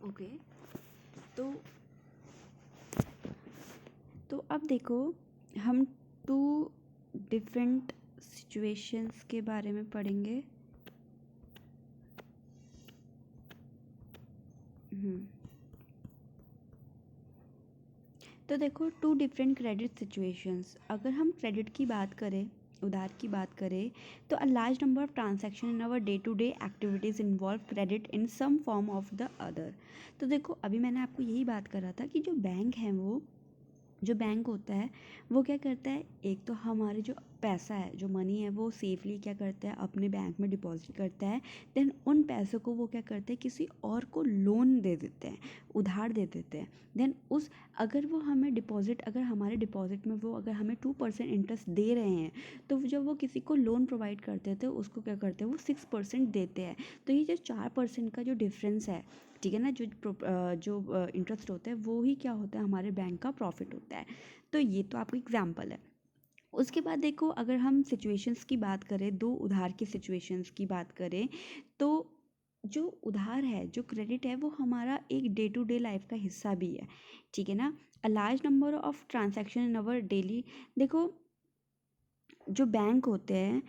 Okay. तो अब देखो, हम टू डिफरेंट सिचुएशंस के बारे में पढ़ेंगे। तो देखो, टू डिफरेंट क्रेडिट सिचुएशंस। अगर हम क्रेडिट की बात करें, उधार की बात करें, तो a large number of transaction in our day to day activities involve credit in some form of the other. तो देखो, अभी मैंने आपको यही बात करा था कि जो बैंक होता है वो क्या करता है, एक तो हमारे जो पैसा है, जो मनी है, वो सेफली क्या करता है, अपने बैंक में डिपॉजिट करता है। देन उन पैसों को वो क्या करते हैं, किसी और को लोन दे देते हैं, उधार दे देते हैं। देन अगर वो हमें डिपॉजिट, अगर हमारे डिपॉजिट में वो अगर हमें 2% इंटरेस्ट दे रहे हैं, तो जब वो किसी को लोन प्रोवाइड करते हैं तो उसको क्या करते हैं, वो 6% देते हैं। तो ये जो 4% का जो डिफरेंस है, ठीक है ना, जो इंटरेस्ट होता है वो ही क्या होता है, हमारे बैंक का प्रॉफिट होता है। तो ये तो आपको एग्जाम्पल है। उसके बाद देखो, अगर हम सिचुएशंस की बात करें, दो उधार की सिचुएशंस की बात करें, तो जो उधार है, जो क्रेडिट है, वो हमारा एक डे टू डे लाइफ का हिस्सा भी है, ठीक है ना। अ large number of transaction in our daily. देखो, जो बैंक होते हैं,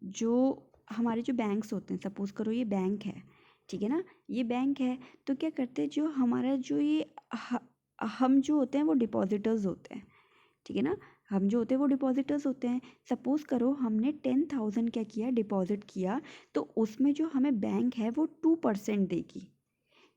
जो हमारे जो बैंक्स होते हैं, सपोज करो ये बैंक है, ठीक है ना, ये बैंक है। तो क्या करते हैं, जो हमारा जो ये हम जो होते हैं वो डिपॉजिटर्स होते हैं, ठीक है ना। हम जो होते हैं वो डिपॉजिटर्स होते हैं। सपोज़ करो हमने 10,000 क्या किया, डिपॉजिट किया, तो उसमें जो हमें बैंक है वो 2% देगी,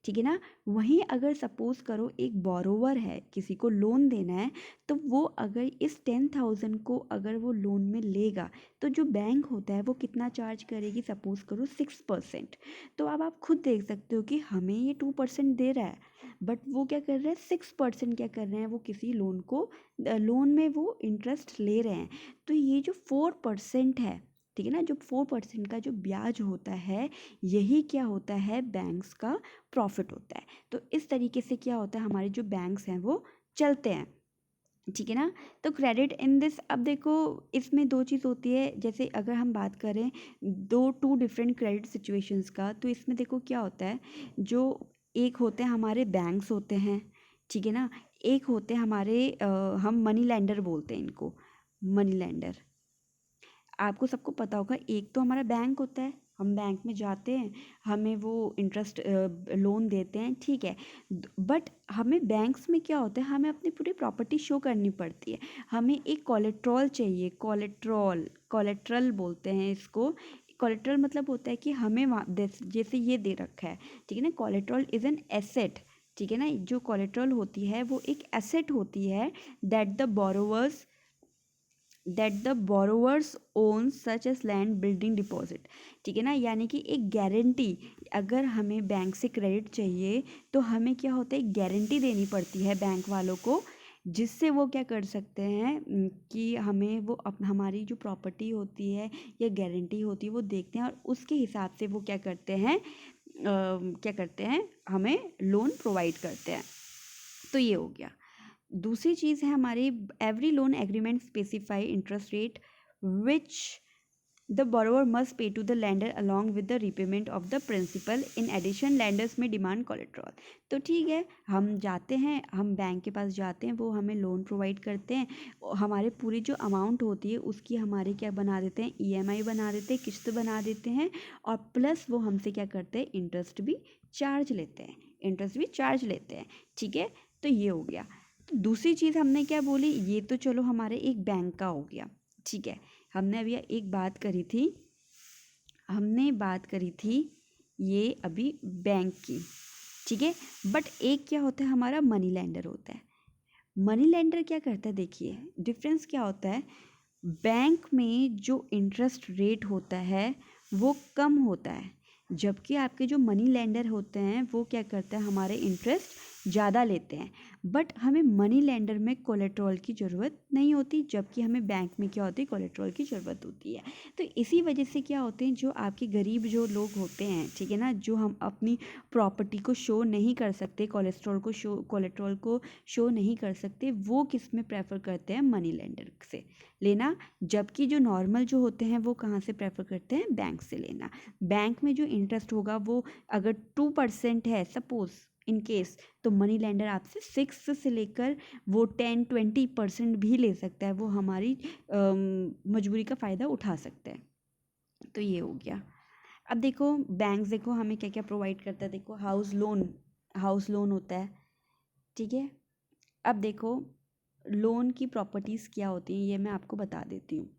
ठीक है ना। वहीं अगर सपोज़ करो एक बोरोवर है, किसी को लोन देना है, तो वो अगर इस 10,000 को अगर वो लोन में लेगा, तो जो बैंक होता है वो कितना चार्ज करेगी, सपोज़ करो 6%। तो अब आप खुद देख सकते हो कि हमें ये 2% दे रहा है, बट वो क्या कर रहे हैं, 6% क्या कर रहे हैं, वो किसी लोन में वो इंटरेस्ट ले रहे हैं। तो ये जो 4% है, ठीक है ना, जो 4% का जो ब्याज होता है, यही क्या होता है, बैंक्स का प्रॉफिट होता है। तो इस तरीके से क्या होता है, हमारे जो बैंक्स हैं वो चलते हैं, ठीक है ना। तो क्रेडिट इन दिस, अब देखो इसमें दो चीज़ होती है। जैसे अगर हम बात करें टू डिफरेंट क्रेडिट सिचुएशंस का, तो इसमें देखो क्या होता है, जो एक होते हैं हमारे बैंक्स होते हैं, ठीक है ना, एक होते हैं हमारे हम मनी लेंडर बोलते हैं इनको, मनी लेंडर। आपको सबको पता होगा, एक तो हमारा बैंक होता है, हम बैंक में जाते हैं, हमें वो इंटरेस्ट लोन देते हैं, ठीक है। बट हमें बैंक्स में क्या होता है, हमें अपनी पूरी प्रॉपर्टी शो करनी पड़ती है। हमें एक कोलेट्रॉल चाहिए, कोलेट्रल बोलते हैं इसको। कोलेट्रल मतलब होता है कि हमें जैसे ये दे रखा है, ठीक है ना, कोलेट्रल इज़ एन एसेट, ठीक है ना। जो कोलेट्रल होती है वो एक एसेट होती है, that the borrowers own such as land building deposit, ठीक है ना। यानी कि एक गारंटी, अगर हमें बैंक से क्रेडिट चाहिए तो हमें क्या होता है, गारंटी देनी पड़ती है बैंक वालों को, जिससे वो क्या कर सकते हैं कि हमें वो हमारी जो प्रॉपर्टी होती है या गारंटी होती है वो देखते हैं, और उसके हिसाब से वो क्या करते हैं, हमें लोन प्रोवाइड करते हैं। तो ये हो गया। दूसरी चीज़ है हमारी, every loan agreement specify interest rate which the borrower must pay to the lender along with the repayment of the principal. In addition, lenders में demand collateral। तो ठीक है, हम जाते हैं, हम बैंक के पास जाते हैं, वो हमें लोन प्रोवाइड करते हैं, हमारे पूरी जो अमाउंट होती है उसकी हमारे क्या बना देते हैं, ईएमआई बना देते हैं, किस्त बना देते हैं, और प्लस वो हमसे क्या करते हैं, इंटरेस्ट भी चार्ज लेते हैं, ठीक है। तो ये हो गया। तो दूसरी चीज़ हमने क्या बोली, ये तो चलो हमारे एक बैंक का हो गया, ठीक है। हमने अभी एक बात करी थी, ये अभी बैंक की, ठीक है। बट एक क्या होता है, हमारा मनी लेंडर होता है। मनी लेंडर क्या करता है, देखिए डिफरेंस क्या होता है, बैंक में जो इंटरेस्ट रेट होता है वो कम होता है, जबकि आपके जो मनी लेंडर होते हैं वो क्या करते हैं, हमारे इंटरेस्ट ज़्यादा लेते हैं। बट हमें मनी लेंडर में कोलेट्रॉल की ज़रूरत नहीं होती, जबकि हमें बैंक में क्या होती है, कोलेट्रॉल की ज़रूरत होती है। तो इसी वजह से क्या होते हैं, जो आपके गरीब जो लोग होते हैं, ठीक है ना, जो हम अपनी प्रॉपर्टी को शो नहीं कर सकते, कोलेट्रॉल को शो नहीं कर सकते, वो किस में प्रेफर करते हैं, मनी लेंडर से लेना। जबकि जो नॉर्मल जो होते हैं वो कहाँ से प्रेफर करते हैं, बैंक से लेना। बैंक में जो इंटरेस्ट होगा वो अगर 2% है, सपोज इन केस, तो मनी लेंडर आपसे 6 से लेकर वो 10-20% भी ले सकता है, वो हमारी मजबूरी का फ़ायदा उठा सकता है। तो ये हो गया। अब देखो बैंक देखो हमें क्या क्या प्रोवाइड करता है। देखो हाउस लोन होता है, ठीक है। अब देखो लोन की प्रॉपर्टीज़ क्या होती हैं ये मैं आपको बता देती हूँ।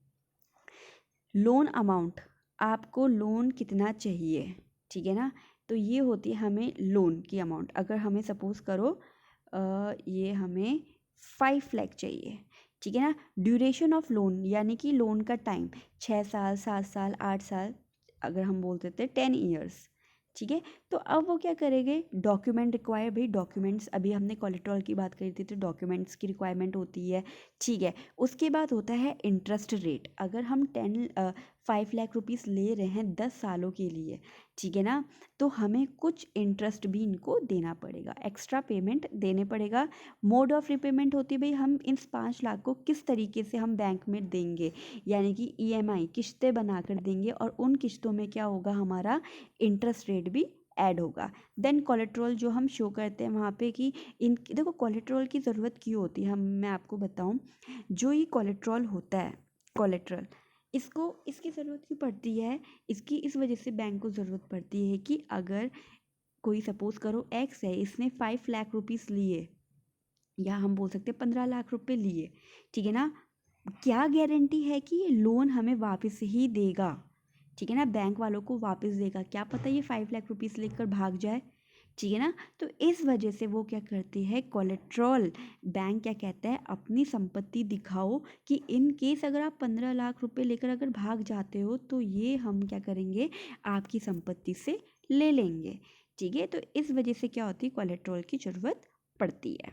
लोन अमाउंट, आपको लोन कितना चाहिए, ठीक है ना। तो ये होती है हमें लोन की अमाउंट। अगर हमें सपोज़ करो ये हमें 5 लाख चाहिए, ठीक है ना। ड्यूरेशन ऑफ लोन यानी कि लोन का टाइम 6 साल, 7 साल, 8 साल, अगर हम बोल देते हैं 10 ईयर्स, ठीक है। तो अब वो क्या करेंगे, डॉक्यूमेंट रिक्वायर, भाई डॉक्यूमेंट्स, अभी हमने कोलेट्रल की बात करी थी तो डॉक्यूमेंट्स की रिक्वायरमेंट होती है, ठीक है। उसके बाद होता है इंटरेस्ट रेट। अगर हम 5 लाख रुपीज़ ले रहे हैं 10 सालों के लिए, ठीक है ना, तो हमें कुछ इंटरेस्ट भी इनको देना पड़ेगा, एक्स्ट्रा पेमेंट देने पड़ेगा। मोड ऑफ रिपेमेंट होती है भाई हम इन 5 लाख को किस तरीके से हम बैंक में देंगे, यानी कि ईएमआई किश्तें बनाकर देंगे, और उन किश्तों में क्या होगा, हमारा इंटरेस्ट रेट भी ऐड होगा। देन कोलेट्रल जो हम शो करते हैं वहाँ पे कि इन देखो कोलेट्रल की ज़रूरत क्यों होती है, हम मैं आपको बताऊँ। जो ये कोलेट्रल होता है, कोलेट्रल, इसको इसकी ज़रूरत क्यों पड़ती है, इसकी इस वजह से बैंक को ज़रूरत पड़ती है कि अगर कोई सपोज़ करो एक्स है, इसने 5 लाख रुपीज़ लिए, या हम बोल सकते हैं 15 लाख रुपए लिए, ठीक है ना। क्या गारंटी है कि ये लोन हमें वापस ही देगा, ठीक है ना, बैंक वालों को वापस देगा, क्या पता ये 5 लाख रुपीज़ लेकर भाग जाए, ठीक है ना। तो इस वजह से वो क्या करती है, कोलेट्रल, बैंक क्या कहता है, अपनी संपत्ति दिखाओ कि इन केस अगर आप 15 लाख रुपए लेकर अगर भाग जाते हो तो ये हम क्या करेंगे, आपकी संपत्ति से ले लेंगे, ठीक है। तो इस वजह से क्या होती है, कोलेट्रल की ज़रूरत पड़ती है।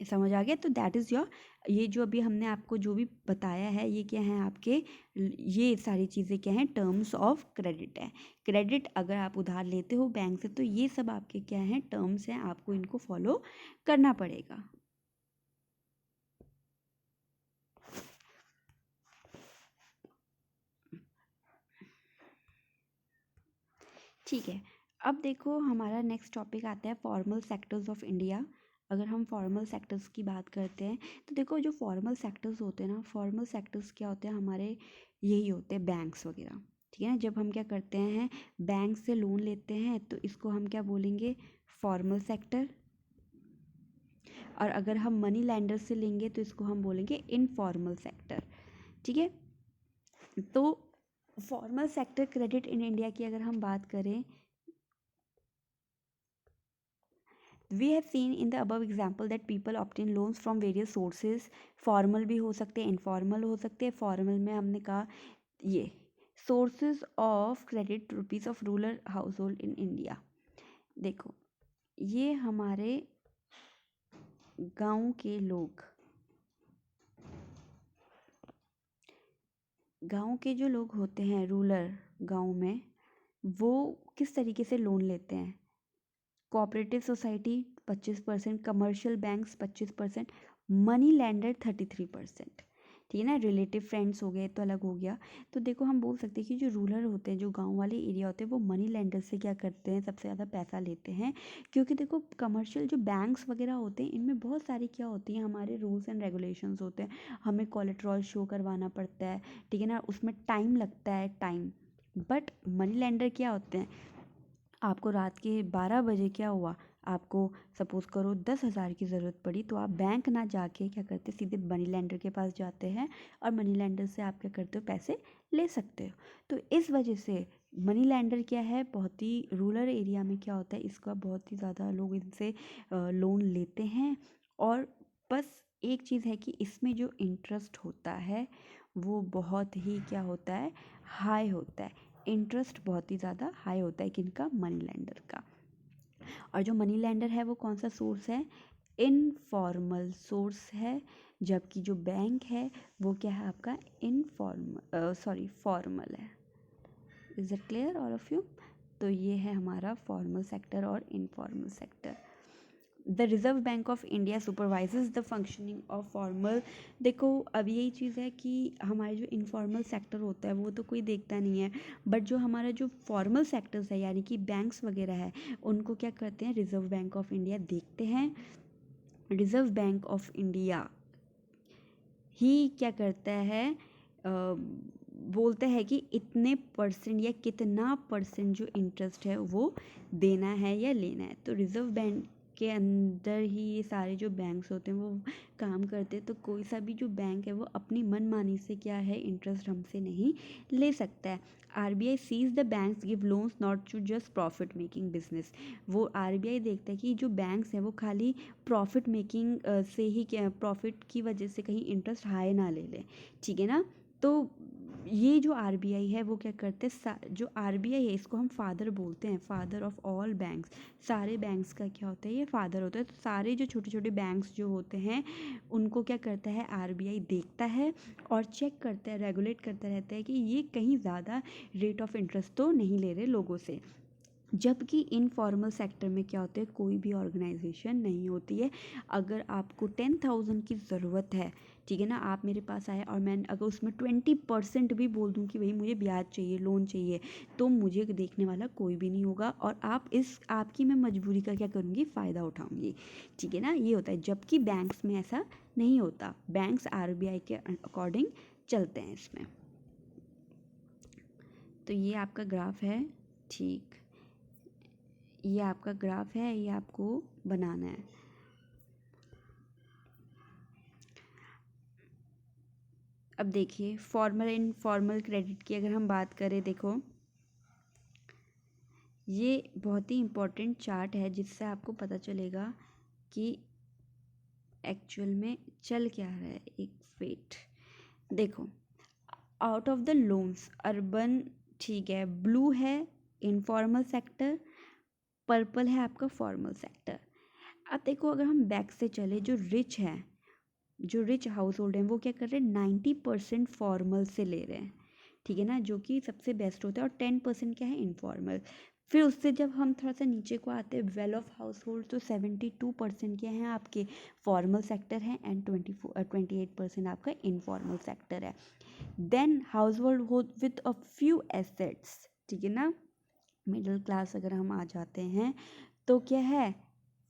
समझ आ गया। तो दैट इज़ योर, ये जो अभी हमने आपको जो भी बताया है ये क्या है आपके, ये सारी चीज़ें क्या हैं, टर्म्स ऑफ क्रेडिट है। क्रेडिट अगर आप उधार लेते हो बैंक से तो ये सब आपके क्या हैं, टर्म्स हैं, आपको इनको फॉलो करना पड़ेगा। ठीक है। अब देखो हमारा नेक्स्ट टॉपिक आता है फॉर्मल सेक्टर्स ऑफ इंडिया। अगर हम फॉर्मल सेक्टर्स की बात करते हैं तो देखो जो फॉर्मल सेक्टर्स होते हैं ना, फॉर्मल सेक्टर्स क्या होते हैं हमारे, यही होते हैं बैंक्स वगैरह, ठीक है ना। जब हम क्या करते हैं, बैंक से लोन लेते हैं तो इसको हम क्या बोलेंगे, फॉर्मल सेक्टर। और अगर हम मनी लैंडर से लेंगे तो इसको हम बोलेंगे इनफॉर्मल सेक्टर, ठीक है। तो formal sector credit in India की अगर हम बात करें, we have seen in the above example that people obtain loans from various sources। Formal भी हो सकते हैं, इनफॉर्मल हो सकते हैं। फॉर्मल में हमने कहा ये sources of credit rupees of rural house hold in India. देखो ये हमारे गांव के लोग, गांव के जो लोग होते हैं रूरल गांव में, वो किस तरीके से लोन लेते हैं, cooperative society 25%, commercial banks 25%, money lender 33%, ठीक है ना। रिलेटिव फ्रेंड्स हो गए तो अलग हो गया। तो देखो हम बोल सकते हैं कि जो रूरल होते हैं, जो गांव वाले एरिया होते हैं, वो मनी लैंडर से क्या करते हैं, सबसे ज़्यादा पैसा लेते हैं। क्योंकि देखो कमर्शियल जो बैंक्स वगैरह होते हैं इनमें बहुत सारी क्या होती हैं, हमारे रूल्स एंड रेगुलेशंस होते हैं, हमें कोलेट्रल शो करवाना पड़ता है, ठीक है ना, उसमें टाइम लगता है, टाइम। बट मनी लैंडर क्या होते हैं, आपको रात के 12 बजे क्या हुआ, आपको सपोज़ करो 10,000 की ज़रूरत पड़ी, तो आप बैंक ना जाके क्या करते, सीधे मनी लैंडर के पास जाते हैं और मनी लैंडर से आप क्या करते हो, पैसे ले सकते हो। तो इस वजह से मनी लैंडर क्या है, बहुत ही रूरल एरिया में क्या होता है, इसका बहुत ही ज़्यादा लोग इनसे लोन लेते हैं। और बस एक चीज़ है कि इसमें जो इंटरेस्ट होता है वो बहुत ही क्या होता है, हाई होता है। इंटरेस्ट बहुत ही ज़्यादा हाई होता है किनका, मनी लेंडर का। और जो मनी लेंडर है वो कौन सा सोर्स है, इनफॉर्मल सोर्स है। जबकि जो बैंक है वो क्या है आपका, इनफॉर्मल सॉरी फॉर्मल है। Is it clear all of you. तो ये है हमारा फॉर्मल सेक्टर और informal sector. The reserve bank of India supervises the functioning of formal. देखो अब यही चीज़ है कि हमारे जो इनफॉर्मल सेक्टर होता है वो तो कोई देखता नहीं है, बट जो हमारा जो फॉर्मल सेक्टर्स है यानी कि बैंक्स वगैरह है उनको क्या करते हैं, रिजर्व बैंक ऑफ इंडिया देखते हैं। रिजर्व बैंक ऑफ इंडिया ही क्या करता है, बोलता है कि इतने परसेंट या कितना परसेंट जो इंटरेस्ट है वो देना है या लेना है। तो रिजर्व बैंक के अंदर ही ये सारे जो बैंक्स होते हैं वो काम करते हैं। तो कोई सा भी जो बैंक है वो अपनी मनमानी से क्या है, इंटरेस्ट हमसे नहीं ले सकता है। RBI sees the banks give loans not to just profit making business. वो आरबीआई देखता है कि जो बैंक्स हैं वो खाली प्रॉफिट मेकिंग से ही, क्या प्रॉफिट की वजह से कहीं इंटरेस्ट हाई ना ले लें, ठीक है ना। तो ये जो आरबीआई है वो क्या करते हैं, जो आरबीआई है इसको हम फादर बोलते हैं, फादर ऑफ ऑल बैंक्स। सारे बैंक्स का क्या होता है, ये फादर होता है। तो सारे जो छोटे छोटे बैंक्स जो होते हैं उनको क्या करता है, आरबीआई देखता है और चेक करता है, रेगुलेट करता रहता है कि ये कहीं ज़्यादा रेट ऑफ इंटरेस्ट तो नहीं ले रहे लोगों से। जबकि इनफॉर्मल सेक्टर में क्या होता है, कोई भी ऑर्गेनाइजेशन नहीं होती है। अगर आपको 10,000 की ज़रूरत है, ठीक है ना, आप मेरे पास आए और मैं अगर उसमें 20% भी बोल दूं कि भाई मुझे ब्याज चाहिए, लोन चाहिए, तो मुझे देखने वाला कोई भी नहीं होगा और आपकी मैं मजबूरी का क्या करूँगी, फ़ायदा उठाऊँगी, ठीक है ना। ये होता है, जबकि बैंक्स में ऐसा नहीं होता। बैंक्स आरबीआई के अकॉर्डिंग चलते हैं इसमें। तो ये आपका ग्राफ है, ठीक, ये आपका ग्राफ है, ये आपको बनाना है। अब देखिए फॉर्मल इनफॉर्मल क्रेडिट की अगर हम बात करें, देखो ये बहुत ही इम्पोर्टेंट चार्ट है जिससे आपको पता चलेगा कि एक्चुअल में चल क्या रहा है। एक वेट, देखो out of the loans urban, ठीक है, ब्लू है इनफॉर्मल सेक्टर, पर्पल है आपका फॉर्मल सेक्टर। अब देखो अगर हम बैक से चले, जो रिच है, जो रिच हाउस होल्ड हैं वो क्या कर रहे हैं, 90% फॉर्मल से ले रहे हैं, ठीक है ना, जो कि सबसे बेस्ट होता है। और 10% क्या है, इनफॉर्मल। फिर उससे जब हम थोड़ा सा नीचे को आते हैं, वेल ऑफ हाउस होल्ड, तो 72% क्या हैं आपके फॉर्मल सेक्टर हैं एंड 28% आपका इनफॉर्मल सेक्टर है। देन हाउस होल्ड हो विथ अ फ्यू एसेट्स, ठीक है ना, मिडिल क्लास अगर हम आ जाते हैं तो क्या है,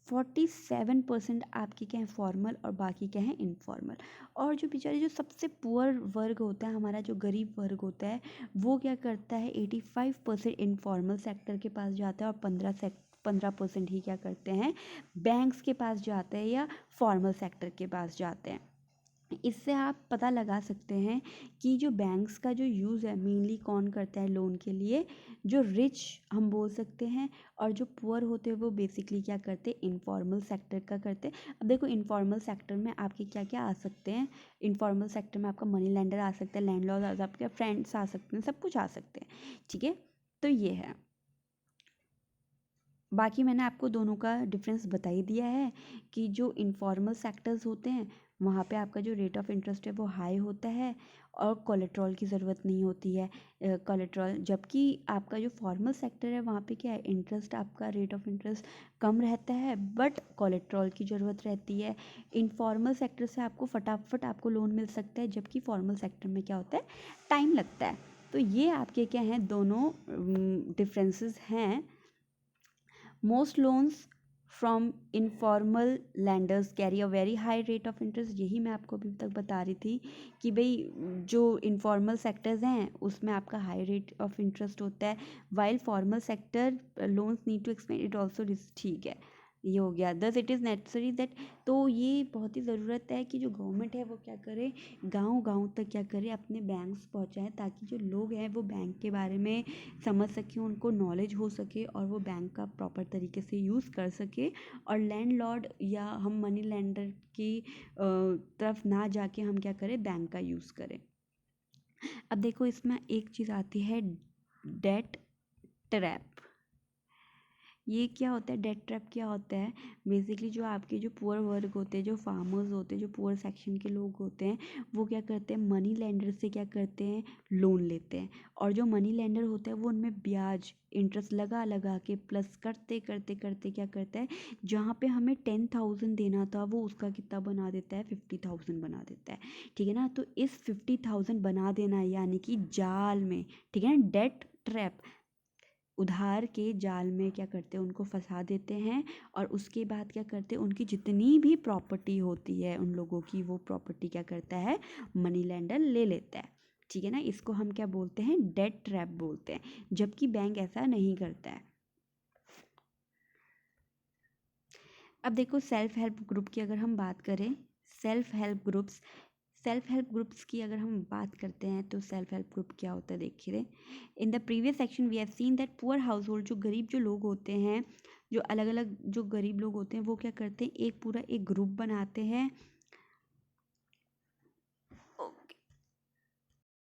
47% आपके क्या है फॉर्मल और बाकी क्या है इनफॉर्मल। और जो बेचारे जो सबसे पुअर वर्ग होता है, हमारा जो गरीब वर्ग होता है, वो क्या करता है, 85% इनफॉर्मल सेक्टर के पास जाता है और 15% ही क्या करते हैं, बैंक्स के पास जाते हैं या फॉर्मल सेक्टर के पास जाते हैं। इससे आप पता लगा सकते हैं कि जो बैंक्स का जो यूज़ है मेनली कौन करता है लोन के लिए, जो रिच हम बोल सकते हैं, और जो पुअर होते हैं वो बेसिकली क्या करते हैं, इनफॉर्मल सेक्टर का करते हैं। अब देखो इनफॉर्मल सेक्टर में आपके क्या क्या आ सकते हैं, इनफॉर्मल सेक्टर में आपका मनी लेंडर आ सकता है, लैंडलॉर्ड, आपके फ्रेंड्स आ सकते हैं, सब कुछ आ सकते हैं, ठीक है। तो ये है, बाकी मैंने आपको दोनों का डिफरेंस बता ही दिया है कि जो इनफॉर्मल सेक्टर्स होते हैं वहाँ पे आपका जो रेट ऑफ इंटरेस्ट है वो हाई होता है और कोलेट्रॉल की ज़रूरत नहीं होती है, कोलेट्रॉल। जबकि आपका जो फॉर्मल सेक्टर है वहाँ पे क्या है, इंटरेस्ट आपका रेट ऑफ इंटरेस्ट कम रहता है बट कोलेट्रॉल की ज़रूरत रहती है। इनफॉर्मल सेक्टर से आपको फटाफट आपको लोन मिल सकता है, जबकि फॉर्मल सेक्टर में क्या होता है, टाइम लगता है। तो ये आपके क्या हैं, दोनों डिफरेंसेस हैं। Most loans from informal lenders carry a very high rate of interest। यही मैं आपको अभी तक बता रही थी कि भाई जो इनफॉर्मल सेक्टर्स हैं उसमें आपका हाई रेट ऑफ इंटरेस्ट होता है, while formal sector loans need to expand it also, ठीक है। ये हो गया, thus it is necessary that, तो ये बहुत ही ज़रूरत है कि जो गवर्नमेंट है वो क्या करे, गांव गांव तक क्या करे, अपने बैंक्स पहुंचाए, ताकि जो लोग हैं वो बैंक के बारे में समझ सकें, उनको नॉलेज हो सके और वो बैंक का प्रॉपर तरीके से यूज़ कर सके, और लैंडलॉर्ड या हम मनी लेंडर की तरफ ना जाके हम क्या करें, बैंक का यूज़ करें। अब देखो इसमें एक चीज़ आती है, डेट ट्रैप। ये क्या होता है, डेट ट्रैप क्या होता है? बेसिकली जो आपके जो पुअर वर्ग होते हैं, जो फार्मर्स होते हैं, जो पुअर सेक्शन के लोग होते हैं, वो क्या करते हैं, मनी लेंडर से क्या करते हैं, लोन लेते हैं। और जो मनी लेंडर होता है वो उनमें ब्याज इंटरेस्ट लगा लगा के प्लस करते करते करते क्या करता है, जहाँ पे हमें 10,000 देना था वो उसका कितना बना देता है, 50,000 बना देता है। ठीक है ना, तो इस 50,000 बना देना यानी कि जाल में, ठीक है ना, डेट ट्रैप, उधार के जाल में क्या करते हैं, उनको फंसा देते हैं। और उसके बाद क्या करते हैं, उनकी जितनी भी प्रॉपर्टी होती है उन लोगों की, वो प्रॉपर्टी क्या करता है, मनी लेंडर ले लेता है। ठीक है ना, इसको हम क्या बोलते हैं, डेट ट्रैप बोलते हैं, जबकि बैंक ऐसा नहीं करता है। अब देखो सेल्फ हेल्प ग्रुप की अगर हम बात करें, self help groups, self help groups की अगर हम बात करते हैं तो सेल्फ हेल्प ग्रुप क्या होता है, देखिए in the previous section we have seen that poor household, जो गरीब जो लोग होते हैं, जो अलग अलग जो गरीब लोग होते हैं वो क्या करते हैं, एक पूरा एक ग्रुप बनाते हैं